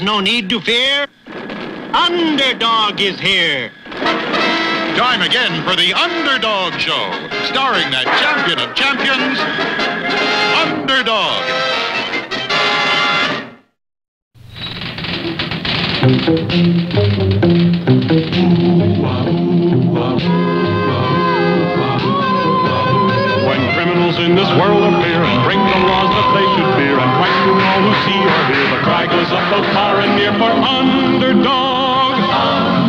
There's no need to fear. Underdog is here. Time again for the Underdog Show, starring that champion of champions, Underdog. When criminals in this world appear and break the laws that they should fear and frighten all who see or hear, the cry goes up both far and near for Underdog.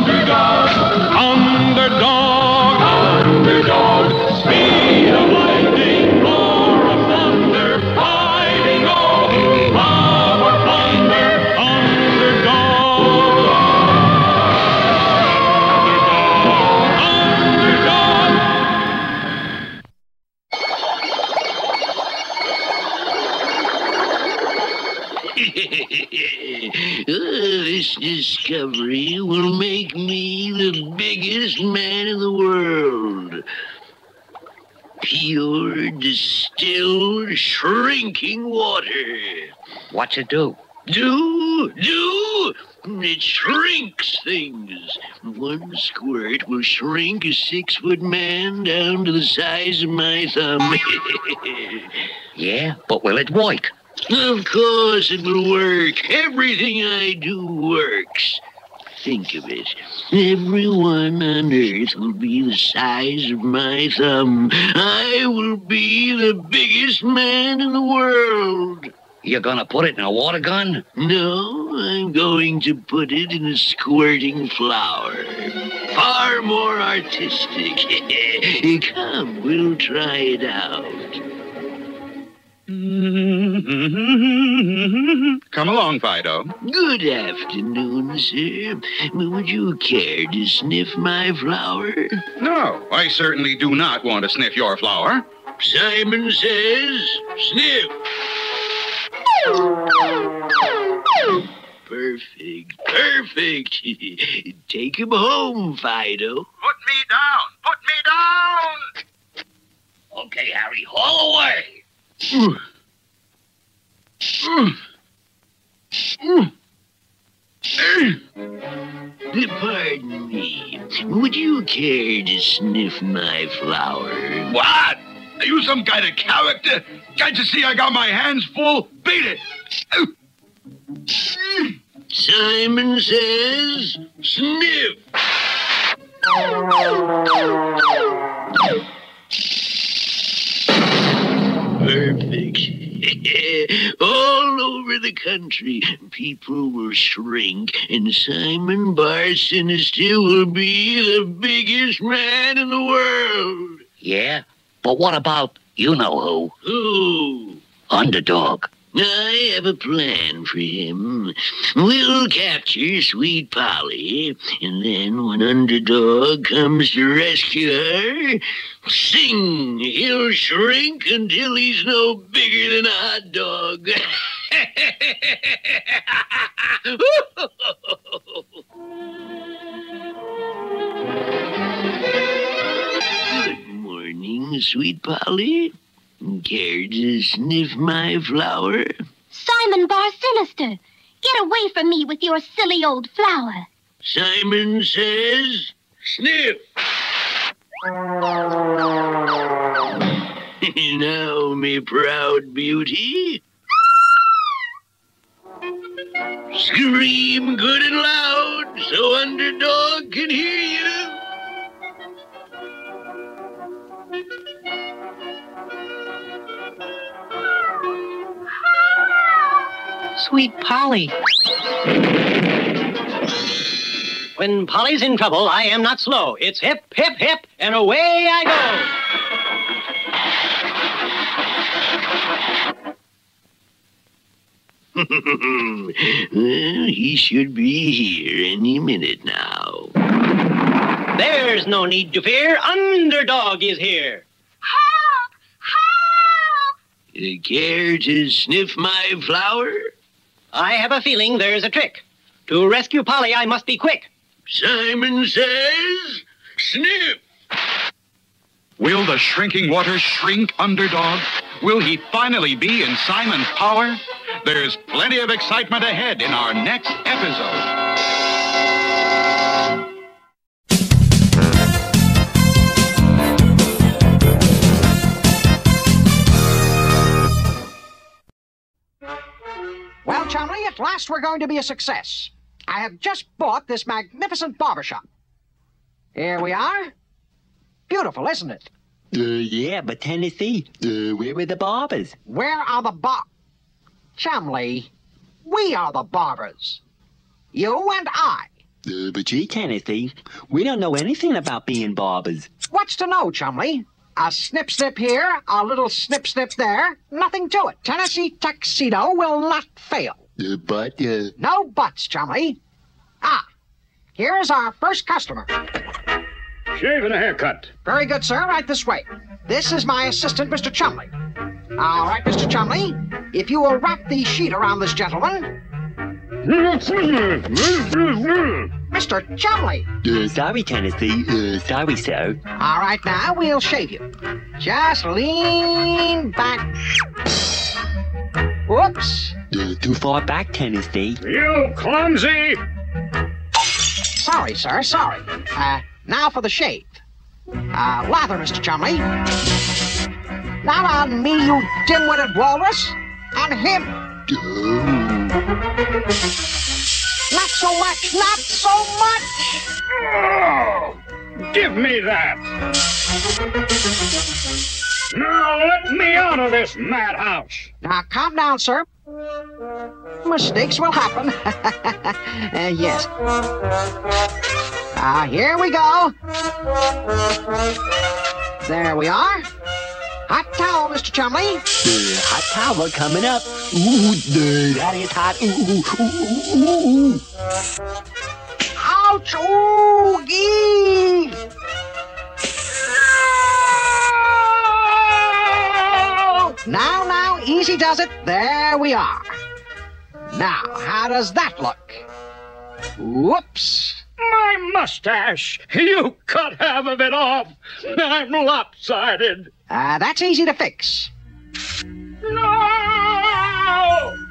Underdog. Underdog. Underdog. Speed of lightning, roar of thunder, fighting all who love or plunder. Underdog. Underdog. This discovery will make me the biggest man in the world. Pure, distilled, shrinking water. What's it do? Do? It shrinks things. One squirt will shrink a 6-foot man down to the size of my thumb. Yeah, but will it work? Of course it will work. Everything I do works. Think of it. Everyone on Earth will be the size of my thumb. I will be the biggest man in the world. You're gonna put it in a water gun? No, I'm going to put it in a squirting flower. Far more artistic. Come, we'll try it out. Come along, Fido. Good afternoon, sir. Would you care to sniff my flower? No, I certainly do not want to sniff your flower. Simon says, sniff. Perfect. Take him home, Fido. Put me down! Okay, Harry, haul away. Pardon me. Would you care to sniff my flower? What? Are you some kind of character? Can't you see I got my hands full? Beat it! Simon says, sniff. Perfect. All over the country, people will shrink, and Simon Barsinister will be the biggest man in the world. Yeah, but what about you-know-who? Who? Underdog. I have a plan for him. We'll capture Sweet Polly, and then when Underdog comes to rescue her, sing! He'll shrink until he's no bigger than a hot dog. Good morning, Sweet Polly. Care to sniff my flower? Simon Barsinister, get away from me with your silly old flower. Simon says, sniff. Now, me proud beauty. Scream good and loud so Underdog can hear you. Sweet Polly. When Polly's in trouble, I am not slow. It's hip, hip, hip, and away I go. Well, he should be here any minute now. There's no need to fear. Underdog is here. Help! Help! Care to sniff my flower? I have a feeling there's a trick. To rescue Polly, I must be quick. Simon says, sniff. Will the shrinking water shrink Underdog? Will he finally be in Simon's power? There's plenty of excitement ahead in our next episode. Well, Chumley, at last we're going to be a success. I have just bought this magnificent barbershop. Here we are. Beautiful, isn't it? Yeah, but Tennessee, where are the barbers? Where are the Chumley, we are the barbers. You and I. But gee, Tennessee, we don't know anything about being barbers. What's to know, Chumley? A snip-snip here, a little snip-snip there. Nothing to it. Tennessee Tuxedo will not fail. No buts, Chumley. Ah, here is our first customer. Shave and a haircut. Very good, sir. Right this way. This is my assistant, Mr. Chumley. All right, Mr. Chumley, if you will wrap the sheet around this gentleman. Mr. Chumley. Sorry, Tennessee. Sorry, sir. All right, now we'll shave you. Just lean back. Whoops. Too far back, Tennessee. You clumsy! Sorry, sir, sorry. Now for the shave. Lather, Mr. Chumley. Not on me, you dim-witted walrus. On him. Not so much, not so much. Oh, give me that. Now let me out of this madhouse. Now, calm down, sir. Mistakes will happen. Yes. Here we go. There we are. Hot towel, Mr. Chumley. Hot towel coming up. Ooh, that is hot. Ooh. Ouch! Ooh, gee! Now, easy does it. There we are. Now, how does that look? Whoops. My mustache! You cut half of it off. I'm lopsided. That's easy to fix. No!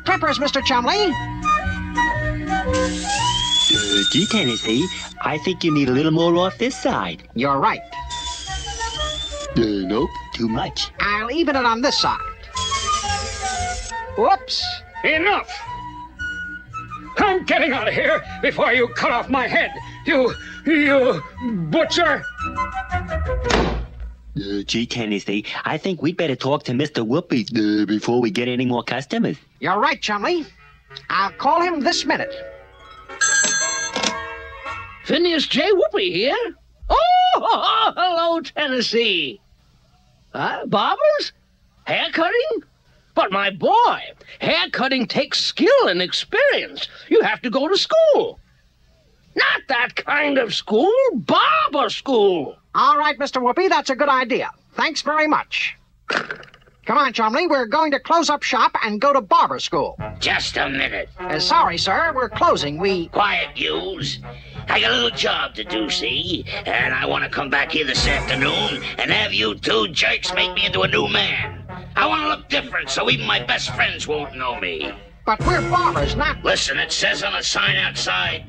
Clippers, Mr. Chumley. Gee, Tennessee, I think you need a little more off this side. You're right. Nope, too much. I'll even it on this side. Whoops. Enough! I'm getting out of here before you cut off my head. You butcher! Gee, Tennessee, I think we'd better talk to Mr. Whoopi before we get any more customers. You're right, Chumley. I'll call him this minute. Phineas J. Whoopi here. Oh, hello, Tennessee. Barbers? Haircutting? But my boy, haircutting takes skill and experience. You have to go to school. Not that kind of school, barber school. All right, Mr. Whoopi, that's a good idea. Thanks very much. Come on, Chumley, we're going to close up shop and go to barber school. Just a minute. Sorry, sir, we're closing. Quiet, yous. I got a little job to do, see? And I want to come back here this afternoon and have you two jerks make me into a new man. I want to look different so even my best friends won't know me. But we're barbers, not... Listen, it says on the sign outside,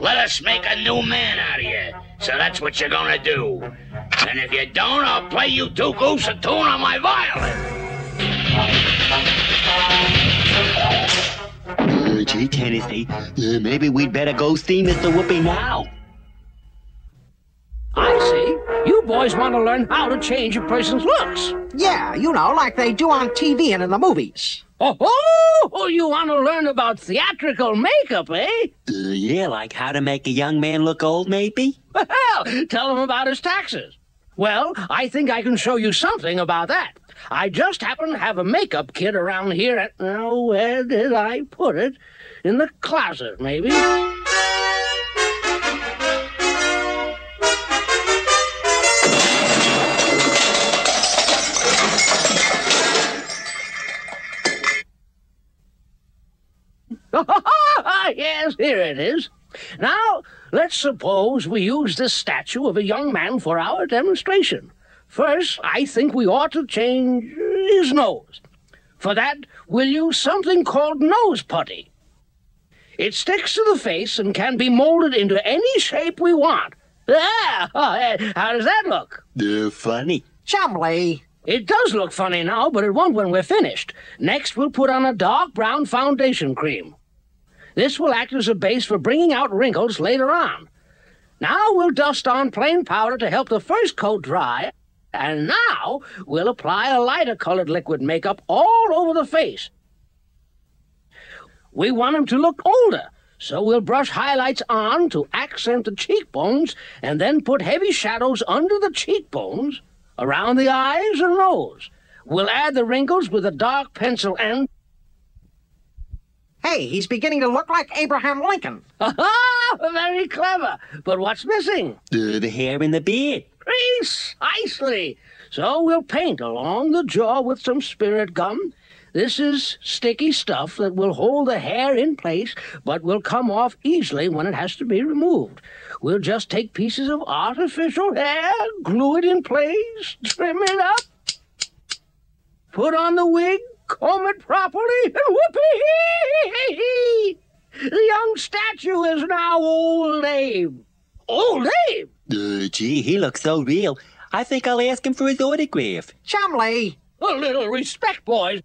let us make a new man out of you. So that's what you're gonna do. And if you don't, I'll play you two goose a tune on my violin. Gee, Tennessee, maybe we'd better go see Mr. Whoopi now. I see. You boys want to learn how to change a person's looks. Yeah, you know, like they do on TV and in the movies. Oh, you want to learn about theatrical makeup, eh? Yeah, like how to make a young man look old, maybe? Well, tell him about his taxes. Well, I think I can show you something about that. I just happen to have a makeup kit around here at... Oh, where did I put it? In the closet, maybe. Yes, here it is. Now, let's suppose we use this statue of a young man for our demonstration. First, I think we ought to change his nose. For that, we'll use something called nose putty. It sticks to the face and can be molded into any shape we want. Ah, how does that look? Funny. Chumley. It does look funny now, but it won't when we're finished. Next, we'll put on a dark brown foundation cream. This will act as a base for bringing out wrinkles later on. Now we'll dust on plain powder to help the first coat dry, and now we'll apply a lighter-colored liquid makeup all over the face. We want him to look older, so we'll brush highlights on to accent the cheekbones and then put heavy shadows under the cheekbones, around the eyes and nose. We'll add the wrinkles with a dark pencil and... Hey, he's beginning to look like Abraham Lincoln. Ha-ha! Very clever. But what's missing? The hair and the beard. Precisely. So we'll paint along the jaw with some spirit gum. This is sticky stuff that will hold the hair in place, but will come off easily when it has to be removed. We'll just take pieces of artificial hair, glue it in place, trim it up, put on the wig, comb it properly, and whoopee! The young statue is now Old Abe. Old Abe? Gee, he looks so real. I think I'll ask him for his autograph. Chumley. A little respect, boys.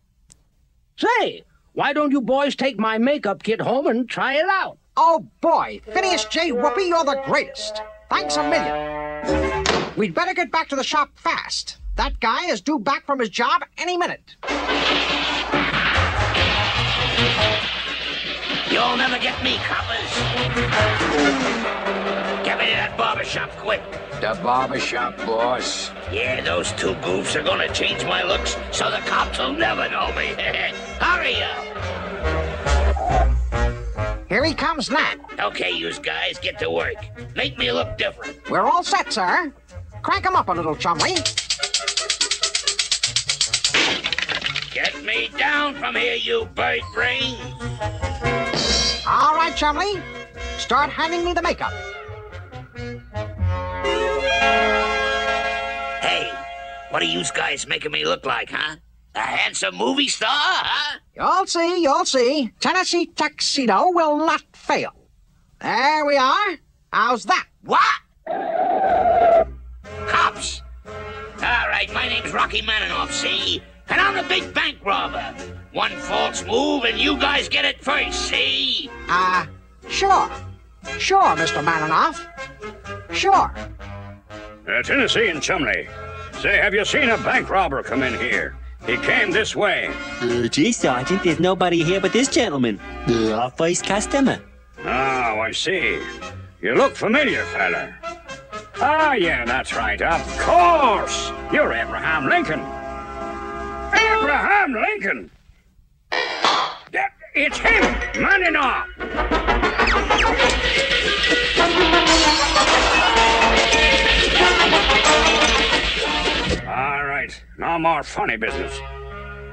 Say, why don't you boys take my makeup kit home and try it out? Oh, boy. Phineas J. Whoopi, you're the greatest. Thanks a million. We'd better get back to the shop fast. That guy is due back from his job any minute. You'll never get me, coppers. Get me to that barber shop quick. The barber shop, boss. Yeah, those two goofs are gonna change my looks so the cops will never know me. Hurry up. Here he comes now. Okay, you guys, get to work. Make me look different. We're all set, sir. Crank him up a little, Chumley. Get me down from here, you bird brains. All right, Chumley. Start handing me the makeup. Hey, what are you guys making me look like, huh? A handsome movie star, huh? You'll see, you'll see. Tennessee tuxedo will not fail. There we are. How's that? What? Cops! All right, my name's Rocky Maninoff, see? And I'm the big bank robber. One false move and you guys get it first, see? Sure. Sure, Mr. Maninoff. Sure. Tennessee and Chumley. Say, have you seen a bank robber come in here? He came this way. Gee, Sergeant, there's nobody here but this gentleman. Our first customer. Oh, I see. You look familiar, fella. Ah, yeah, that's right. Of course. You're Abraham Lincoln. Abraham Lincoln. It's him, Maninoff. All right, no more funny business.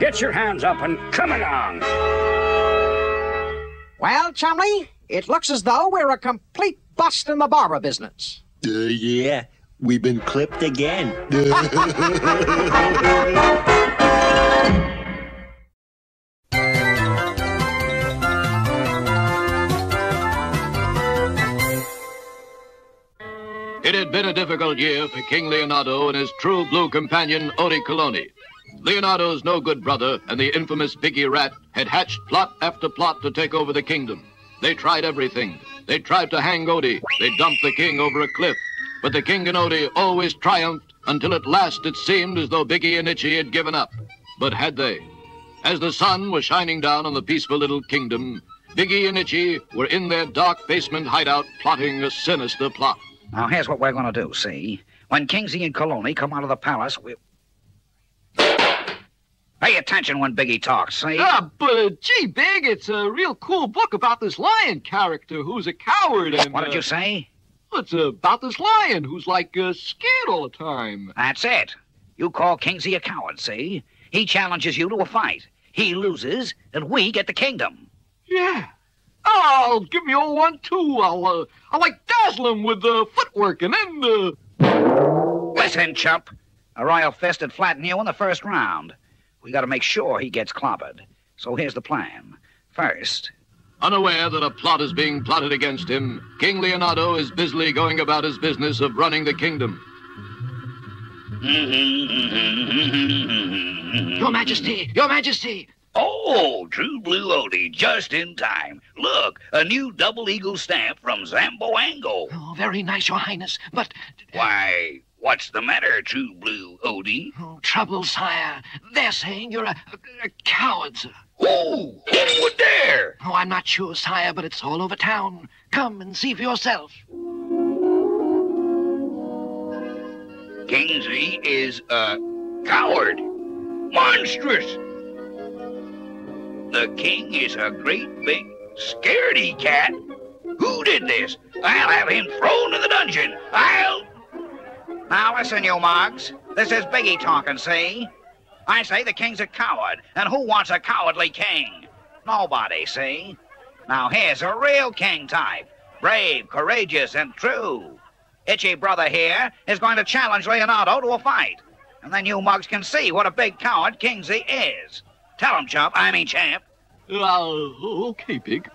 Get your hands up and come along. Well, Chumley, it looks as though we're a complete bust in the barber business. Yeah, we've been clipped again. It had been a difficult year for King Leonardo and his true blue companion, Ori Coloni. Leonardo's no-good brother and the infamous Piggy Rat had hatched plot after plot to take over the kingdom. They tried everything. They tried to hang Odie. They dumped the king over a cliff. But the king and Odie always triumphed until at last it seemed as though Biggie and Itchy had given up. But had they? As the sun was shining down on the peaceful little kingdom, Biggie and Itchy were in their dark basement hideout plotting a sinister plot. Now, here's what we're going to do, see? When Kingsley and Coloni come out of the palace, we... Pay attention when Biggie talks, see? But gee, Big, it's a real cool book about this lion character who's a coward and... What did you say? It's about this lion who's, like, scared all the time. That's it. You call Kingsley a coward, see? He challenges you to a fight. He loses, and we get the kingdom. Yeah. I'll give me all one, too. I'll like, dazzle him with footwork, and then, Listen, chump. A royal fist would flatten you in the first round. We got to make sure he gets clobbered. So here's the plan. First... Unaware that a plot is being plotted against him, King Leonardo is busily going about his business of running the kingdom. Your Majesty! Your Majesty! Oh, True Blue Odie, just in time. Look, a new double eagle stamp from Zamboango. Oh, very nice, Your Highness, but... Why, what's the matter, True Blue Odie? Oh, trouble, sire. They're saying you're a coward, sir. Who would dare? Oh, I'm not sure, sire, but it's all over town. Come and see for yourself. Kingsley is a coward. Monstrous. The king is a great big scaredy cat. Who did this? I'll have him thrown in the dungeon. Now listen, you mugs. This is Biggie talking, see? I say the king's a coward, and who wants a cowardly king? Nobody, see? Now here's a real king type. Brave, courageous, and true. Itchy Brother here is going to challenge Leonardo to a fight. And then you mugs can see what a big coward Kingsley is. Tell him, Champ. Okay, Pig.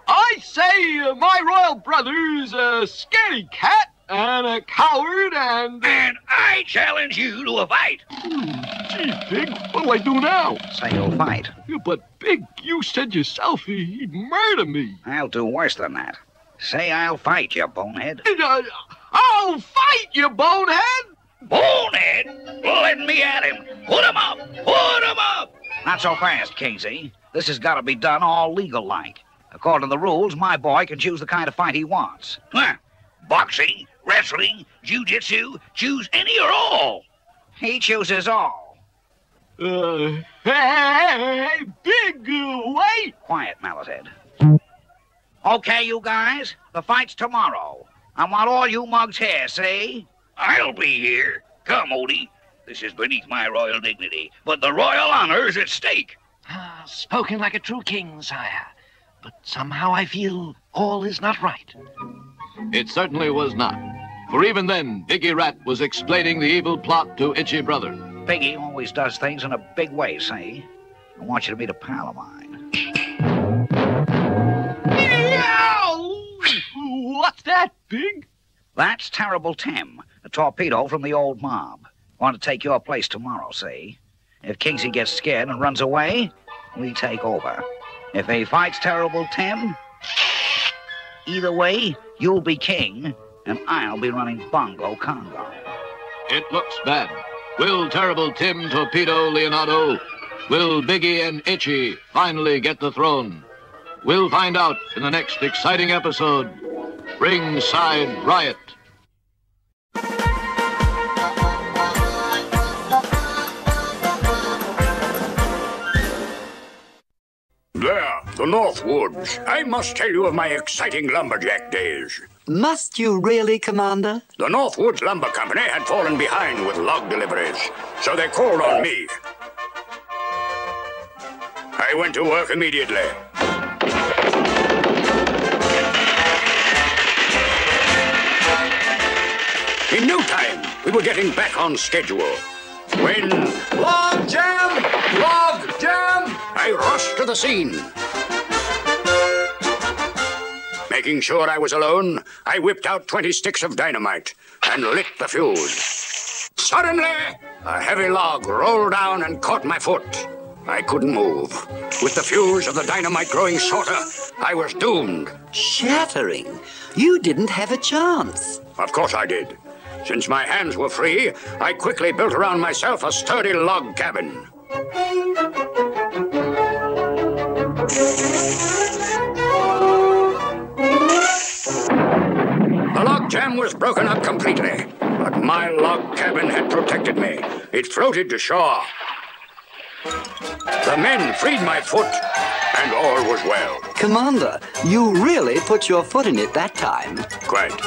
I say my royal brother's a scaredy cat and a coward and I challenge you to a fight. Gee, Pig, what do I do now? Say you'll fight. Yeah, but, Pig, you said yourself he'd murder me. I'll do worse than that. Say I'll fight you, bonehead. I'll fight you, bonehead! Bonehead? Let me at him. Put him up! Put him up! Not so fast, Kingsley. This has got to be done all legal-like. According to the rules, my boy can choose the kind of fight he wants. Huh. Boxing, wrestling, jiu-jitsu, choose any or all. He chooses all. Hey, Big, wait! Quiet, Mallethead. Okay, you guys, the fight's tomorrow. I want all you mugs here, see? I'll be here. Come, Odie. This is beneath my royal dignity, but the royal honor is at stake. Spoken like a true king, sire. But somehow I feel all is not right. It certainly was not. For even then, Biggie Rat was explaining the evil plot to Itchy Brother. Biggie always does things in a big way, see? I want you to meet a pal of mine. What's that, Big? That's Terrible Tim, a torpedo from the old mob. Want to take your place tomorrow, see? If Kingsley gets scared and runs away, we take over. If he fights Terrible Tim, either way, you'll be king, and I'll be running Bongo Congo. It looks bad. Will Terrible Tim torpedo Leonardo? Will Biggie and Itchy finally get the throne? We'll find out in the next exciting episode, Ringside Riot. There, the North Woods. I must tell you of my exciting lumberjack days. Must you really, Commander? The North Woods Lumber Company had fallen behind with log deliveries, so they called on me. I went to work immediately. In no time, we were getting back on schedule. When... Log jam! Log jam! I rushed to the scene. Making sure I was alone, I whipped out 20 sticks of dynamite and lit the fuse. Suddenly, a heavy log rolled down and caught my foot. I couldn't move. With the fuse of the dynamite growing shorter, I was doomed. Shattering. You didn't have a chance. Of course I did. Since my hands were free, I quickly built around myself a sturdy log cabin. The log jam was broken up completely, but my log cabin had protected me. It floated to shore. The men freed my foot, and all was well. Commander, you really put your foot in it that time. Quite.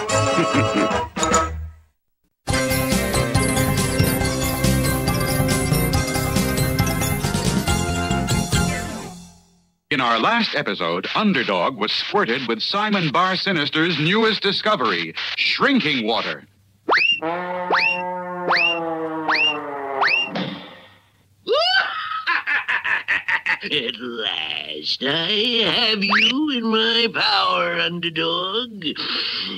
In our last episode, Underdog was squirted with Simon Barsinister's newest discovery, shrinking water. At last, I have you in my power, Underdog.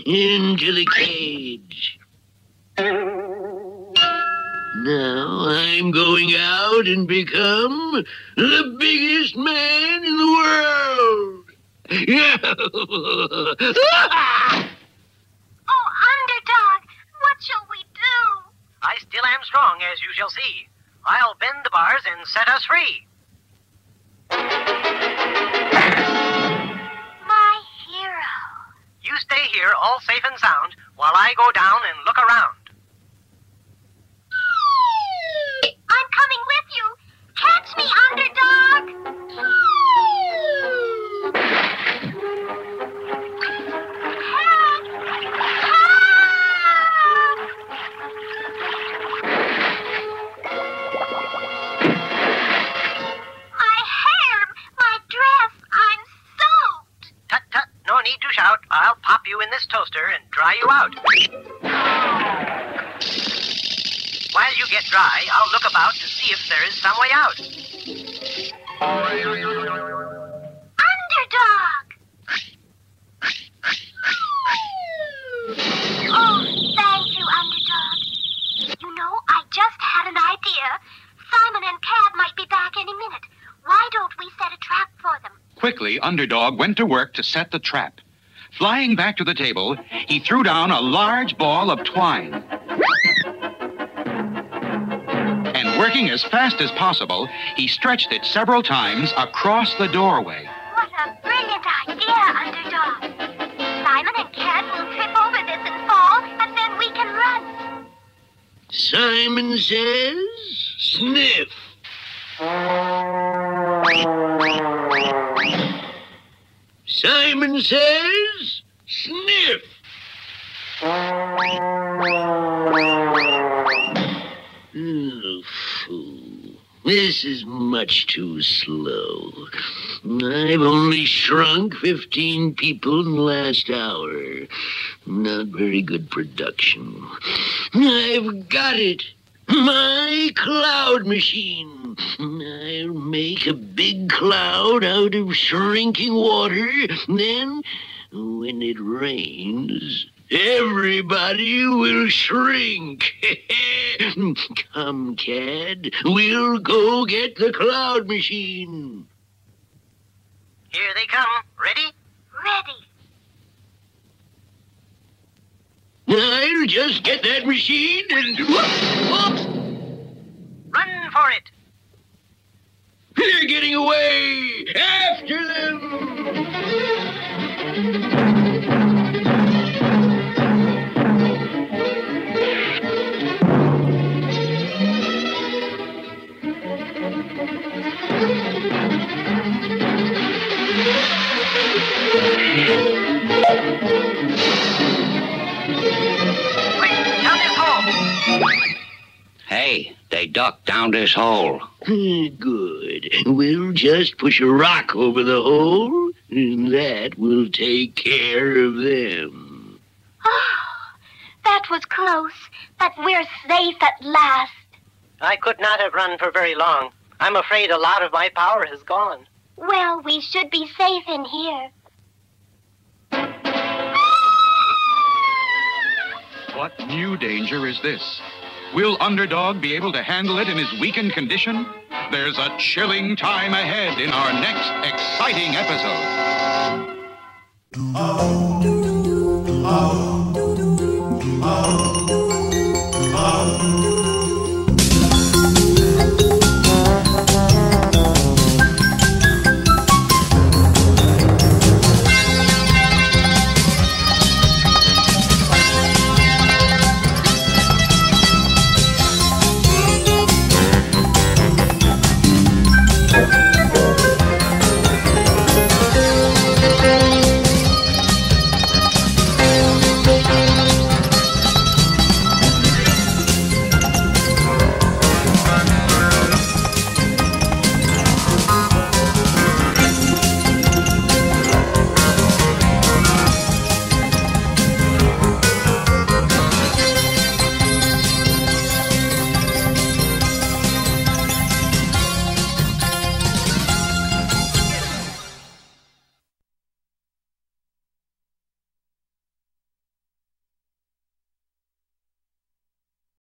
Into the cage. Now I'm going out and become the biggest man in the world. Oh, Underdog, what shall we do? I still am strong, as you shall see. I'll bend the bars and set us free. My hero. You stay here, all safe and sound, while I go down and look around. I'm coming with you. Catch me, Underdog. No need to shout. I'll pop you in this toaster and dry you out. While you get dry, I'll look about to see if there is some way out. Underdog! Oh, thank you, Underdog. You know, I just had an idea. Simon and Cad might be back any minute. Why don't we set a trap for them? Quickly, Underdog went to work to set the trap. Flying back to the table, he threw down a large ball of twine. And working as fast as possible, he stretched it several times across the doorway. What a brilliant idea, Underdog. Simon and Cad will trip over this and fall, and then we can run. Simon says, sniff. Simon says, sniff. Oh, fool. This is much too slow. I've only shrunk 15 people in the last hour. Not very good production. I've got it. My cloud machine. I'll make a big cloud out of shrinking water. Then, when it rains, everybody will shrink. Come, Cad. We'll go get the cloud machine. Here they come. Ready? Ready. I'll just get that machine and... Whoops! Run for it! They're getting away! After them! Hey, they ducked down this hole. Good. We'll just push a rock over the hole, and that will take care of them. Oh, that was close, but we're safe at last. I could not have run for very long. I'm afraid a lot of my power has gone. Well, we should be safe in here. What new danger is this? Will Underdog be able to handle it in his weakened condition? There's a chilling time ahead in our next exciting episode.